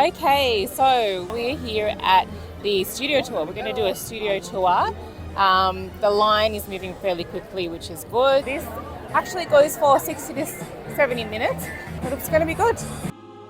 Okay, so we're here at the studio tour. We're going to do a studio tour. The line is moving fairly quickly, which is good. This actually goes for 60 to 70 minutes, but it's going to be good.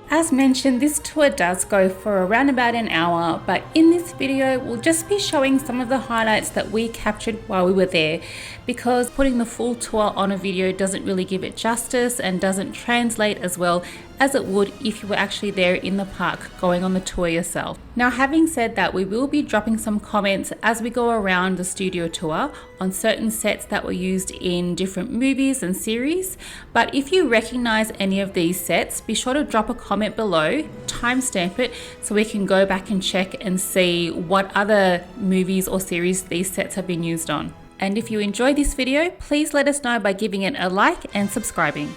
As mentioned, this tour does go for around about an hour, but in this video we'll just be showing some of the highlights that we captured while we were there, because putting the full tour on a video doesn't really give it justice and doesn't translate as well as it would if you were actually there in the park going on the tour yourself. Now, having said that, we will be dropping some comments as we go around the studio tour on certain sets that were used in different movies and series. But if you recognize any of these sets, be sure to drop a comment below, timestamp it, so we can go back and check and see what other movies or series these sets have been used on. And if you enjoyed this video, please let us know by giving it a like and subscribing.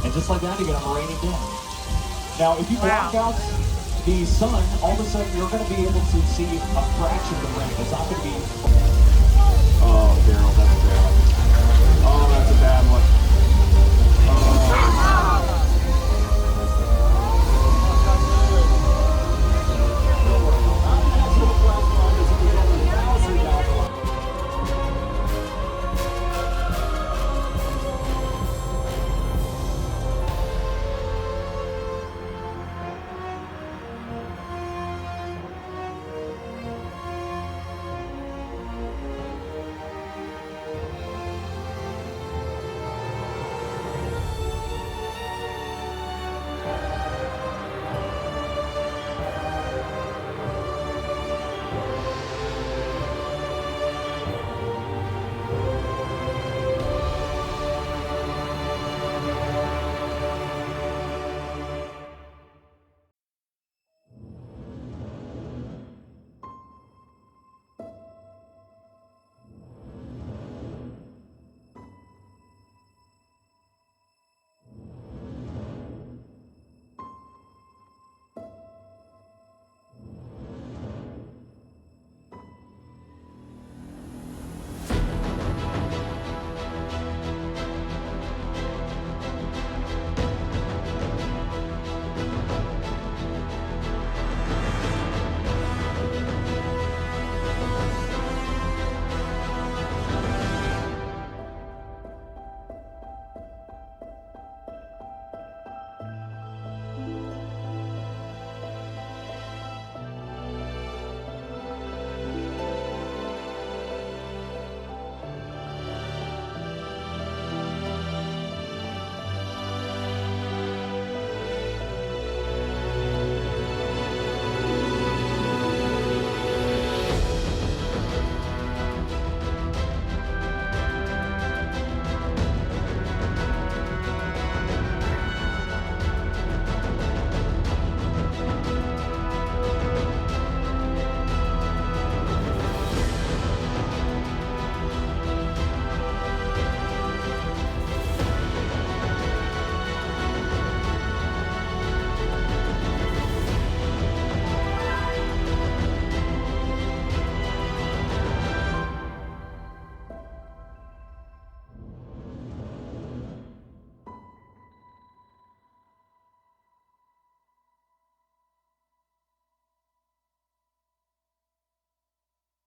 And just like that, you get a rainy day. Now, if you block out the sun, all of a sudden you're going to be able to see a fraction of the rain. It's not going to be... Oh, Daryl, that's bad. Oh, that's a bad one.